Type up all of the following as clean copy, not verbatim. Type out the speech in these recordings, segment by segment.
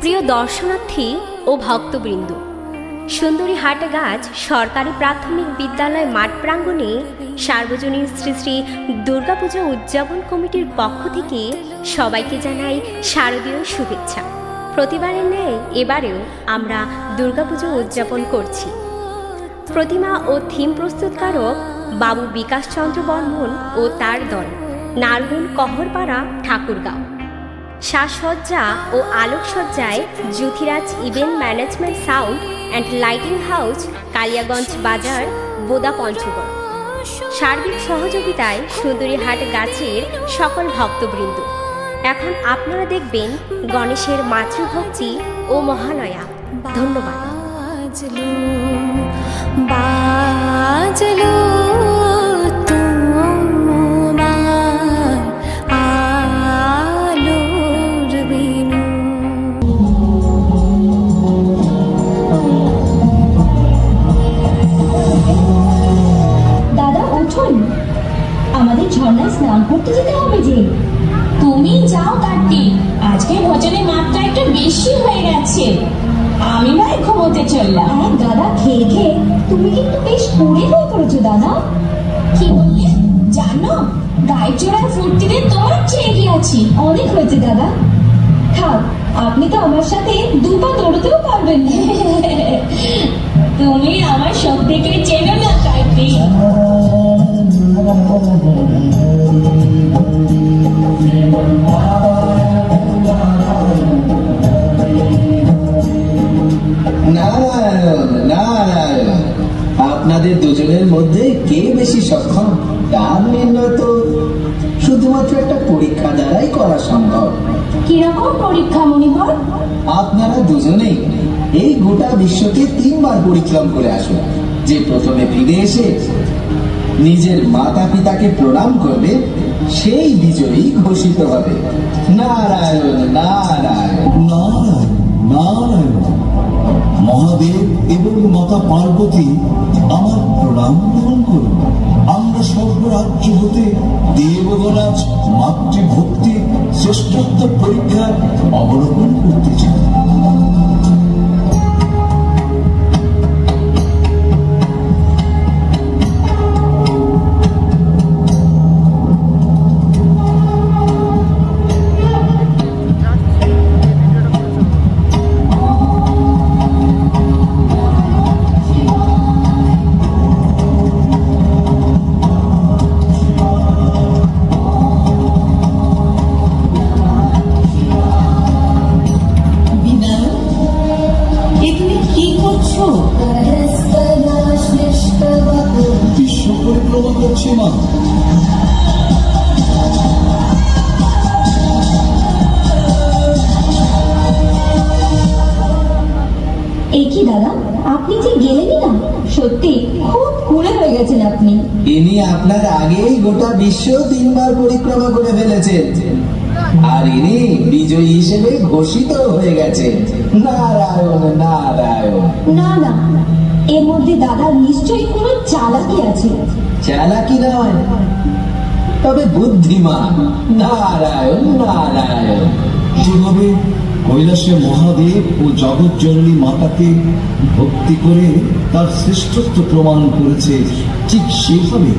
প্রিয় দর্শনার্থী ও ভক্তবৃন্দ, সুন্দরী হাটগাছ সরকারি প্রাথমিক বিদ্যালয় মাঠ প্রাঙ্গণে সার্বজনীন শ্রী শ্রী দুর্গাপূজা উদযাপন কমিটির পক্ষ থেকে সবাইকে জানাই শারদীয় শুভেচ্ছা। প্রতিবারের ন্যায় এবারেও আমরা দুর্গাপুজো উদযাপন করছি। প্রতিমা ও থিম প্রস্তুতকারক বাবু বিকাশ চন্দ্র বর্মন ও তার দল, নারগুল কহরপাড়া, ঠাকুরগাঁও। সাজসজ্জা ও আলোকসজ্জায় Jyotiraj event management sound and lighting house, Kaliaganj বাজার, বোদা, পঞ্চগড়। সার্বিক সহযোগিতায় সুন্দরী হাট গাছের সকল ভক্তবৃন্দ। এখন আপনারা দেখবেন গণেশের মাতৃভক্তি ও মহালয়া। ধন্যবাদ। বাজলো তোমার আলোর বিনু। দাদা উঠুন, আমাদের ঝর্ণায় স্নান করতে যেতে হবে যে। তুমি যাও কার্তিক, আজকে ভোজনের মাত্রা একটু বেশি হয়ে গেছে। আমি ভাই ঘুমোতে চললাম। হ্যাঁ দাদা, খেয়ে খেয়ে তুমি কিন্তু বেশ পড়ে হয়ে পড়েছো দাদা। কি বললে জানো, গায়ে চড়ার ফুর্তিতে তোমার চেয়ে গিয়েছি। অনেক হয়েছে দাদা, খাও। আপনি তো আমার সাথে দুপা দৌড়তেও পারবেন না। তুমি আমার শক্তিকে চেনো না কার্তিক। নারায়ণ নারায়ণ, আপনাদের দুজনের মধ্যে কে বেশি সক্ষম তার নির্ণয় তো শুধুমাত্র একটা পরীক্ষা দ্বারাই করা সম্ভব। কিরকম পরীক্ষা মনিবর? আপনারা দুজনেই এই গোটা বিশ্বকে 3 বার পরিক্রম করে আসুন। যে প্রথমে ফিরে এসে নিজের মাতা পিতাকে প্রণাম করবে সেই বিজয়ী ঘোষিত হবে। নারায়ণ নারায়ণ নারায়ণ নারায়ণ। মহাদেব এবং মাতা পার্বতী আমার প্রণাম গ্রহণ করুন। আমরা সর্বরাজ্য হতে দেবগণাজ মাতৃভক্তি শ্রেষ্ঠত্ব পরীক্ষা অবলোকন করতে চাই। বিশ্ব পরিক্রমা করছি মা। এ কি দাদা, আপনি যে গেলেনই না, সত্যি খুব কুড়ে হয়ে গেছেন আপনি। ইনি আপনার আগেই গোটা বিশ্ব 3 বার পরিক্রমা করে ফেলেছেন, আর ইনি বিজয়ী হিসেবে ঘোষিত হয়ে গেছেন। নারায়ণ নারায়ণ। না না, এর মধ্যে দাদার নিশ্চয়ই কোনো চালাকি আছে। চালাকি নয়, তবে বুদ্ধিমান। নারায়ণ নারায়ণ। যেভাবে কৈলাসে মহাদেব ও জগৎ জননী মাতাকে ভক্তি করে তার শ্রেষ্ঠত্ব প্রমাণ করেছে, ঠিক সেভাবে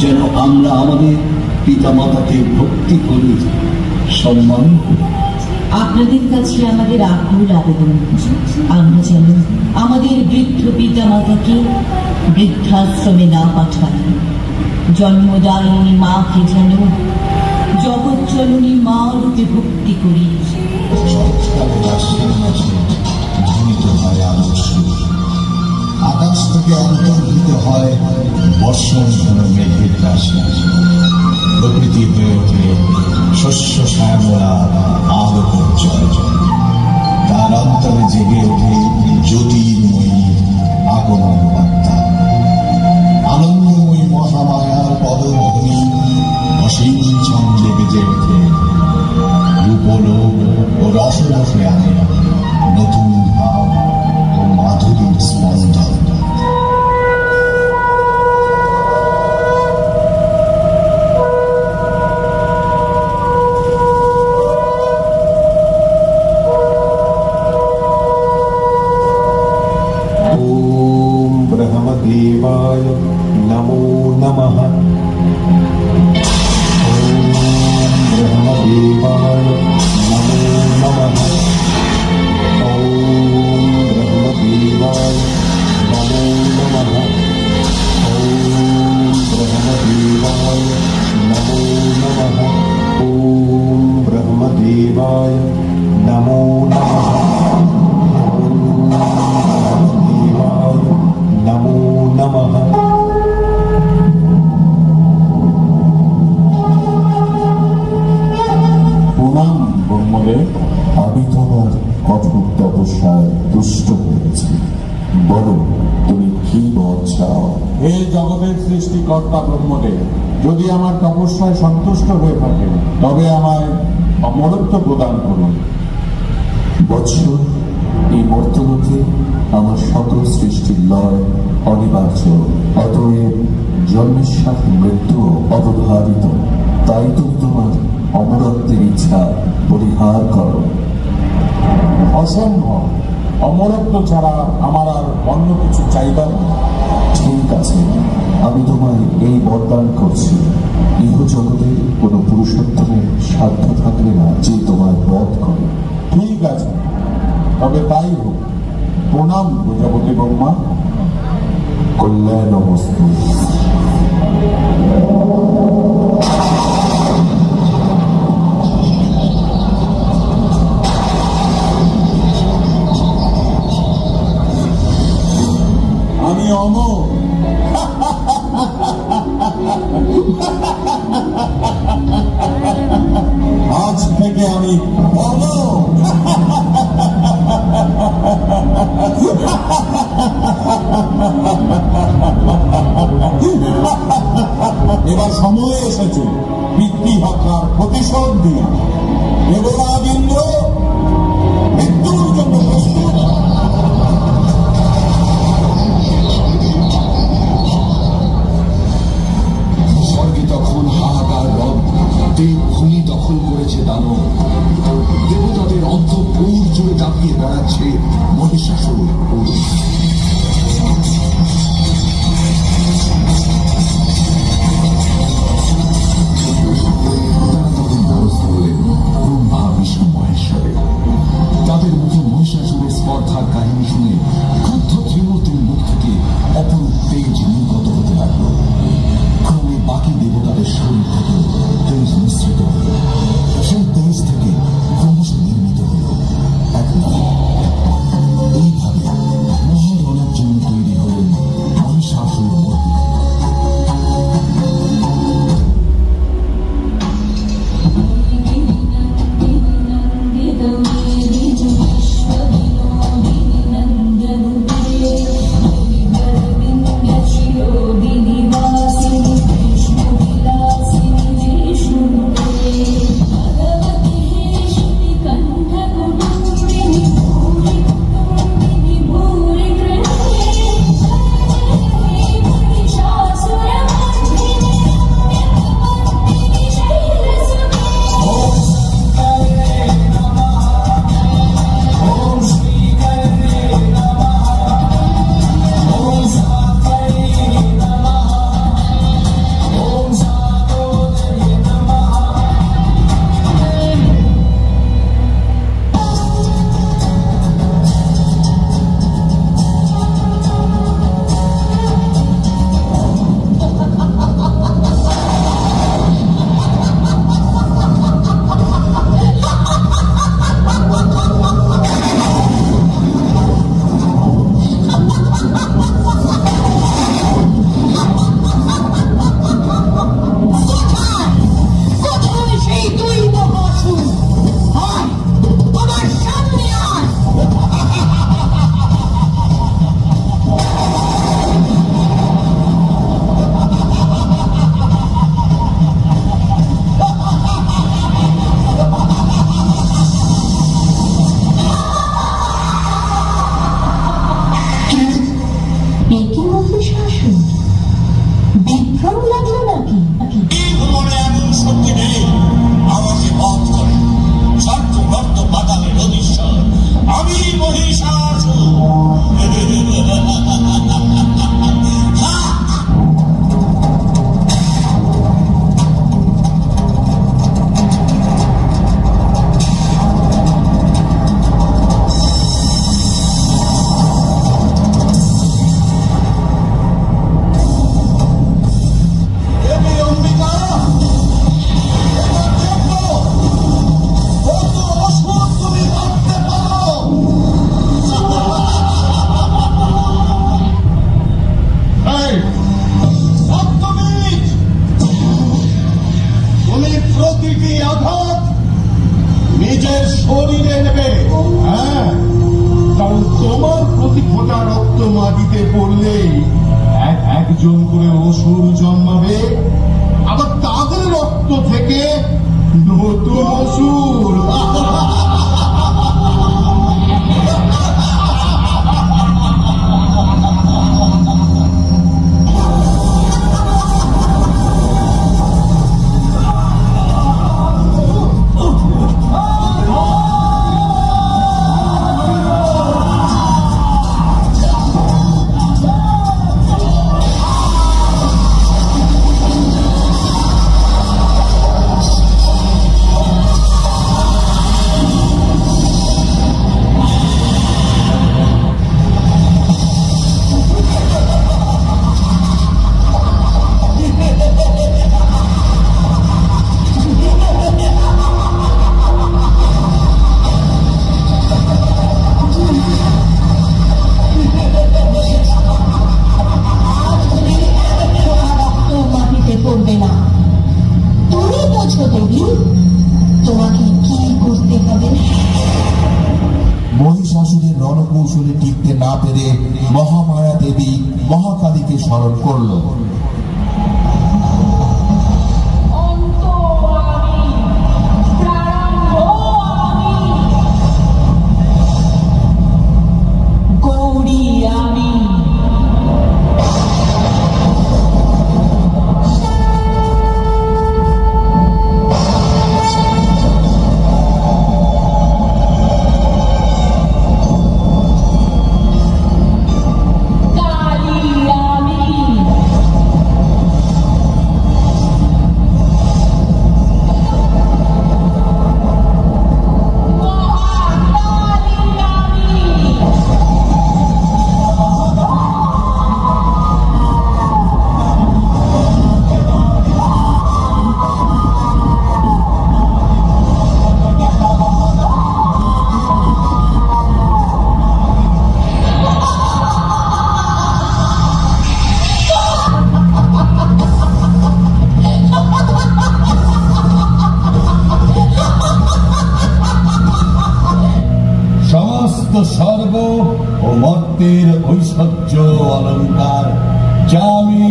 যেন আমরা আমাদের পিতা মাতাকে ভক্তি করি, সম্মান করি। আপনাদের কাছে আমাদের আকুল আবেদন, আমরা যেন আমাদের বৃদ্ধ পিতা মাতাকে বৃদ্ধাশ্রমে না পাঠাই। জন্মদায়িনী মাকে যেন জগৎ জননী মা রূপে ভক্তি করি। আকাশ থেকে অন্তর্হিত হয় বর্ষণ মেঘের রাশি। প্রকৃতি হয়ে ওঠে শস্য শ্যামলা আলোকোজ্জ্বল। তার অন্তরে জেগে ওঠে জ্যোতির্ময়ী আগমন বার্তা। আনন্দময়ী মহামায়ার পদধ্বনি অসীম ছন্দে বেজে ওঠে। রূপলোক ও রসরসে আনে নতুন ভাব ও মাধুরীর স্পন্দন। দেবায় নমো নমঃ দেবায় নমো নমঃ। প্রণাম ব্রহ্মদেব। আমি তোমার কঠোর তপস্যায় তুষ্ট হয়েছি, বলো তুমি কি বর চাও? হে জগতের সৃষ্টিকর্তা ব্রহ্মদেব, যদি আমার তপস্যায় সন্তুষ্ট হয়ে থাকে তবে আমায় অমরত্ব প্রদান করুন। বৎস, এই মর্তলোকে আমার সকল সৃষ্টির লয় অনিবার্য, অতএব জন্মের সাথে মৃত্যু অবধারিত। তাই তুমি তোমার অমরত্বের ইচ্ছা পরিহার করো। অসম্ভব, অমরত্ব ছাড়া আমার আর অন্য কিছু চাইবার নেই। ঠিক আছে, আমি তোমায় এই বরদান করছি, ইহ জগতের কোনো পুরুষোত্তমের সাধ্য থাকলে না যে তোমায় বধ করে। ঠিক আছে, তবে তাই হোক। প্রণাম প্রজাপতি ব্রহ্মা। কল্যাণমস্তু। আমি অমর। আজ থেকে আমি অমর। এবার সময় এসেছে পিতৃ হত্যার প্রতিশোধ দিয়ে। দেবরাজ ইন্দ্র মৃত্যুর জন্য প্রস্তুত। স্বর্গে তখন হাহাকার রব, দেবভূমি দখল করেছে দানব, দেবতাদের অন্তঃপুর জুড়ে দাপিয়ে বেড়াচ্ছে মহিষাসুর। তারা তখন ব্যবস্থা হলেন ব্রহ্মা বিষ্ণু মহেশ্বরে। তাদের মুখে মহিষাসুরের স্পর্ধার কাহিনী শুনে ক্রুদ্ধ ত্রিমূর্তির মুখ থেকে অপরূপ তেজ নির্গত হতে লাগলো। ক্রমে বাকি দেবতাদের শরীর থেকে তেজ মিশ্রিত হল। সেই তেজ থেকে ক্রমশ নির্মিত হল এক নয়। এইভাবে শরীরে নেবে। হ্যাঁ, কারণ তোমার প্রতি ফোঁটা রক্ত মাটিতে পড়লেই একজন করে অসুর জন্মাবে, আবার তাদের রক্ত থেকে নতুন অসুর। মহিষাসুরের রণকৌশলে টিকতে না পেরে মহামায়া দেবী মহাকালীকে স্মরণ করল। স্বর্গ ও মর্তের ঐশ্বর্য অলঙ্কার যা আমি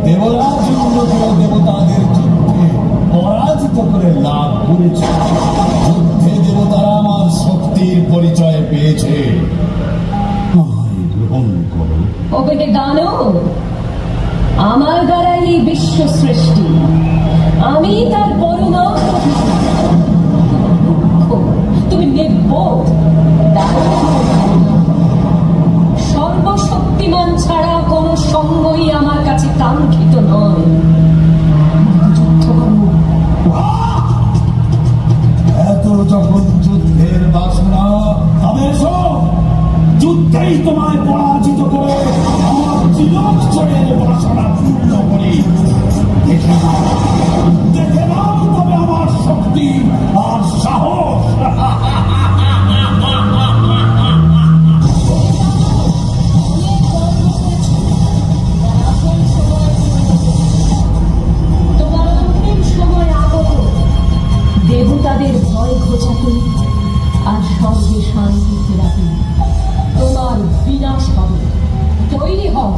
দেবরাজ ইন্দ্রকে দেবতাদের যুদ্ধে পরাজিত করে লাভ করেছি। যুদ্ধে দেবতারা আমার শক্তির পরিচয় পেয়েছে। গ্রহণ করো। ওকে দানো, আমার দ্বারা এই বিশ্ব সৃষ্টি, আমি তার করুণা। তুমি নির্বোধ, সর্বশক্তিমান ছাড়া কোন সঙ্গই আমার কাছে কাঙ্ক্ষিত নয়। যুদ্ধ করো। এত যখন যুদ্ধের বাসনা, তবে এসো, যুদ্ধেই তোমায় পরাজিত করে আমার চিরঞ্জয়ের বাসনা পূর্ণ করি। দেখে নাও তবে আমার শক্তি আর সাহস। দেবতাদের ভয় ঘোচাতে আর স্বর্গে শান্তি ফেরাতে তোমার বিনাশ হবে। তৈরি হও।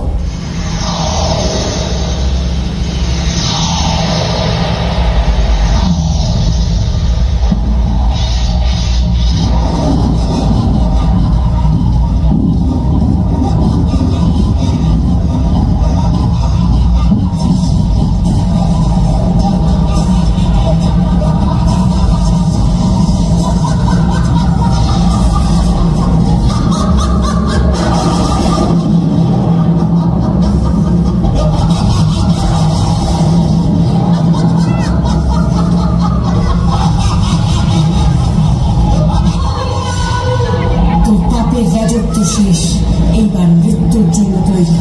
শেষ, এইবার মৃত্যুর জন্য তৈরি।